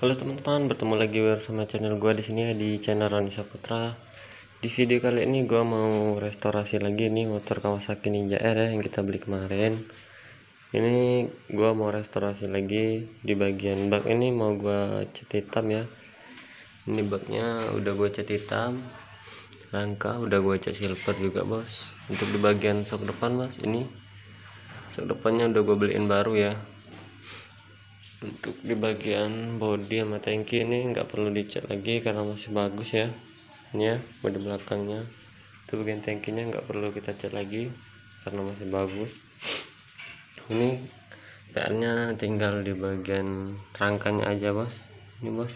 Halo teman-teman, bertemu lagi bersama channel gua di sini ya, di channel Roni Saputra. Di video kali ini gua mau restorasi lagi nih motor Kawasaki Ninja R ya, yang kita beli kemarin. Ini gua mau restorasi lagi di bagian bak ini, mau gua cat hitam ya. Ini baknya udah gua cat hitam, rangka udah gua cat silver juga bos. Untuk di bagian sok depan bos, ini sok depannya udah gua beliin baru ya. Untuk di bagian bodi sama tangki ini nggak perlu dicat lagi karena masih bagus ya. Ini ya bodi belakangnya, itu bagian tangkinya nggak perlu kita cat lagi karena masih bagus. Ini PR-nya tinggal di bagian rangkanya aja bos. Ini bos,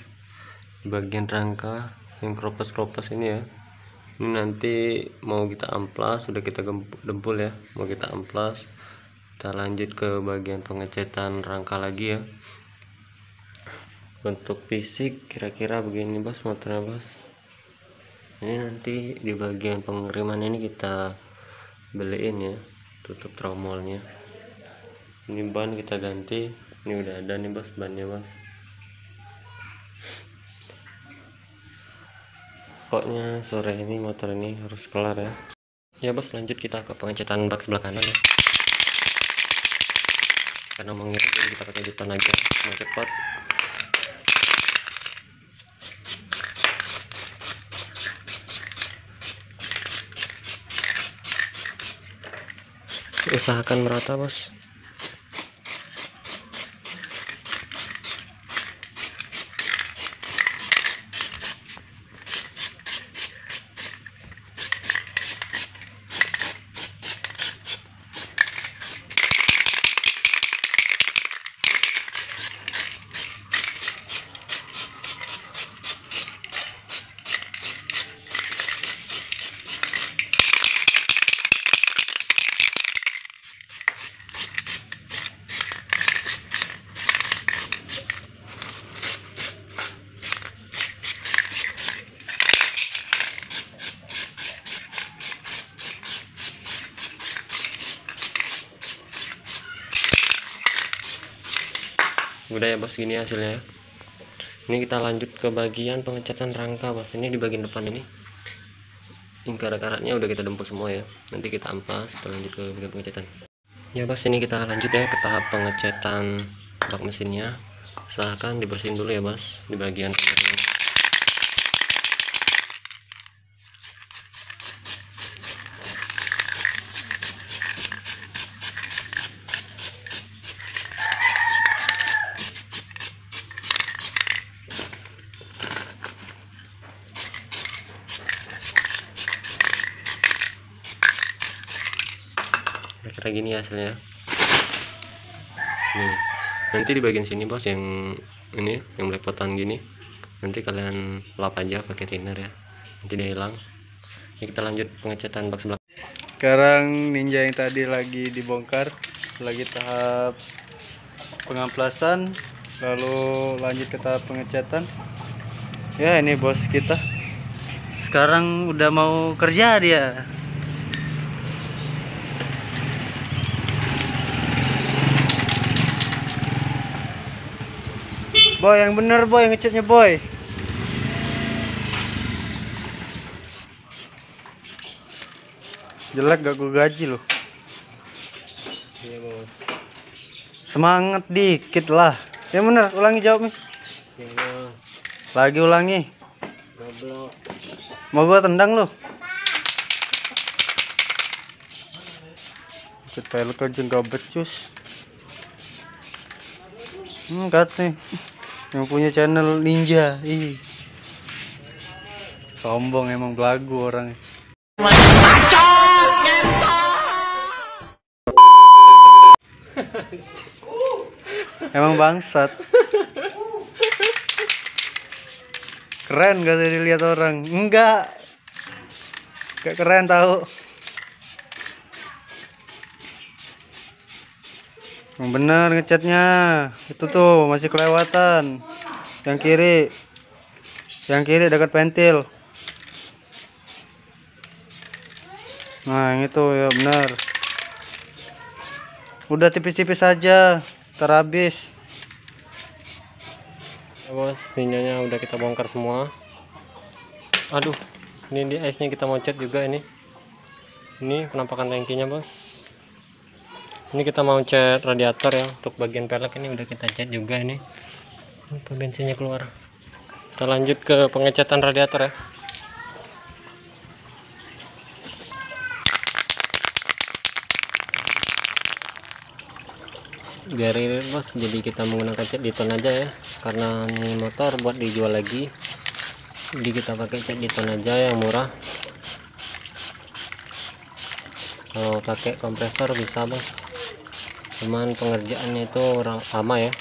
di bagian rangka yang kropos ini ya, ini nanti mau kita amplas, sudah kita dempul ya, mau kita amplas, kita lanjut ke bagian pengecetan rangka lagi ya. Untuk fisik kira-kira begini bos motornya bos. Ini nanti di bagian pengiriman ini kita beliin ya tutup tromolnya. Ini ban kita ganti, ini udah ada nih bos bannya bos. Pokoknya sore ini motor ini harus kelar ya. Ya bos, lanjut kita ke pengecetan bak sebelah kanan ya. Karena mengirit jadi kita pakai jeton aja, mau cepat. Usahakan merata bos. Udah ya bos, gini hasilnya. Ini kita lanjut ke bagian pengecatan rangka bos. Ini di bagian depan ini karat-karatnya udah kita dempul semua ya. Nanti kita amplas, kita lanjut ke bagian pengecatan ya bos. Ini kita lanjut ya ke tahap pengecatan bak mesinnya. Silahkan dibersihin dulu ya bos di bagian pengiriman. Kira gini hasilnya. Nih, nanti di bagian sini bos, yang ini yang belepotan gini, nanti kalian lap aja pakai thinner ya, nanti dia hilang. Ini kita lanjut pengecatan bak sebelah. Sekarang Ninja yang tadi lagi dibongkar, lagi tahap pengamplasan, lalu lanjut ke tahap pengecatan. Ya ini bos kita sekarang udah mau kerja dia. Boy, yang bener boy, ngecatnya boy. Jelek gak gue gaji loh. Iya bos. Semangat dikit lah. Yang bener, ulangi jawab nih. Iya bos. Lagi ulangi. Goblok. Mau gua tendang lu. Ikut pelek aja gak becus. Kat nih. Yang punya channel Ninja. Ih. Sombong emang, belagu orangnya. Emang bangsat. Keren gak tadi lihat orang? Enggak. Gak keren tahu. Yang bener ngecatnya. Itu tuh masih kelewatan. Yang kiri. Yang kiri dekat pentil. Nah, yang itu ya benar. Udah tipis-tipis aja, terhabis. Ya bos, ninjanya udah kita bongkar semua. Aduh, ini di esnya kita mau cat juga ini. Ini penampakan tangkinya bos. Ini kita mau cat radiator ya, untuk bagian pelek ini udah kita cat juga ini. Bensinnya keluar. Kita lanjut ke pengecatan radiator ya. Biar irit bos, jadi kita menggunakan cat Diton aja ya, karena ini motor buat dijual lagi, jadi kita pakai cat Diton aja yang murah. Kalau pakai kompresor bisa bos, cuman pengerjaannya itu lama ya,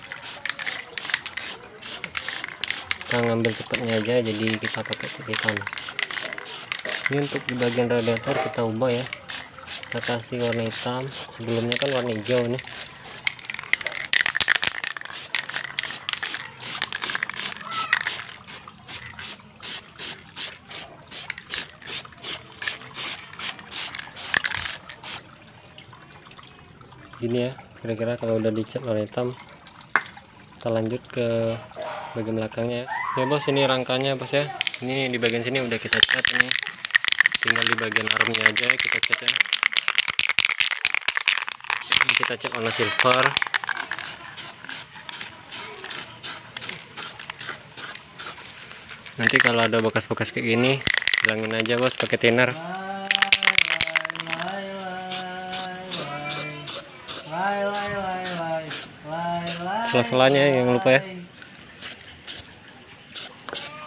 kita ngambil cepatnya aja, jadi kita pakai cat Diton. Ini untuk di bagian radiator kita ubah ya, kita kasih warna hitam, sebelumnya kan warna hijau nih. Gini ya kira-kira kalau udah dicat warna hitam. Kita lanjut ke bagian belakangnya ya bos. Ini rangkanya bos ya, ini di bagian sini udah kita cat, ini tinggal di bagian armnya aja kita cat ya. Ini kita cat warna silver. Nanti kalau ada bekas-bekas kayak gini hilangin aja bos pakai thinner. Sela-selanya yang lupa ya,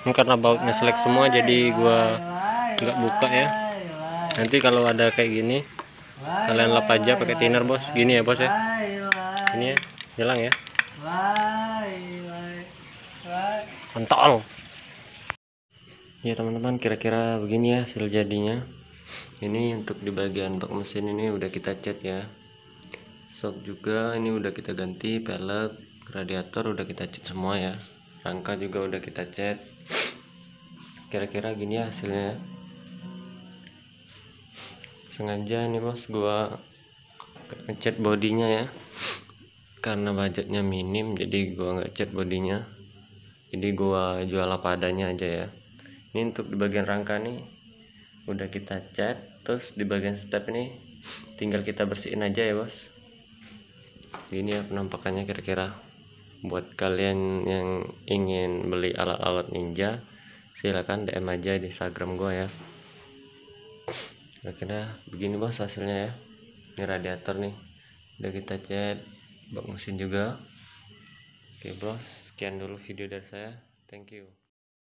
ini karena bautnya selek semua jadi gua nggak buka ya. Nanti kalau ada kayak gini kalian lap aja pakai thinner bos. Gini ya bos ya, ini ya hilang ya, kontol ya teman-teman. Kira-kira begini ya hasil jadinya. Ini untuk di bagian bak mesin ini udah kita cat ya, shock juga ini udah kita ganti, pelek, radiator udah kita cat semua ya, rangka juga udah kita cat. Kira-kira gini ya hasilnya. Sengaja nih bos gua ngecat bodinya ya, karena budgetnya minim jadi gua nggak cat bodinya, jadi gua jual apa adanya aja ya. Ini untuk di bagian rangka nih udah kita cat, terus di bagian step ini tinggal kita bersihin aja ya bos. Gini ya penampakannya kira-kira. Buat kalian yang ingin beli alat-alat ninja silahkan DM aja di Instagram gua ya. Kira-kira begini bos hasilnya ya. Ini radiator nih udah kita cat, bak mesin juga. Oke bros, sekian dulu video dari saya, thank you.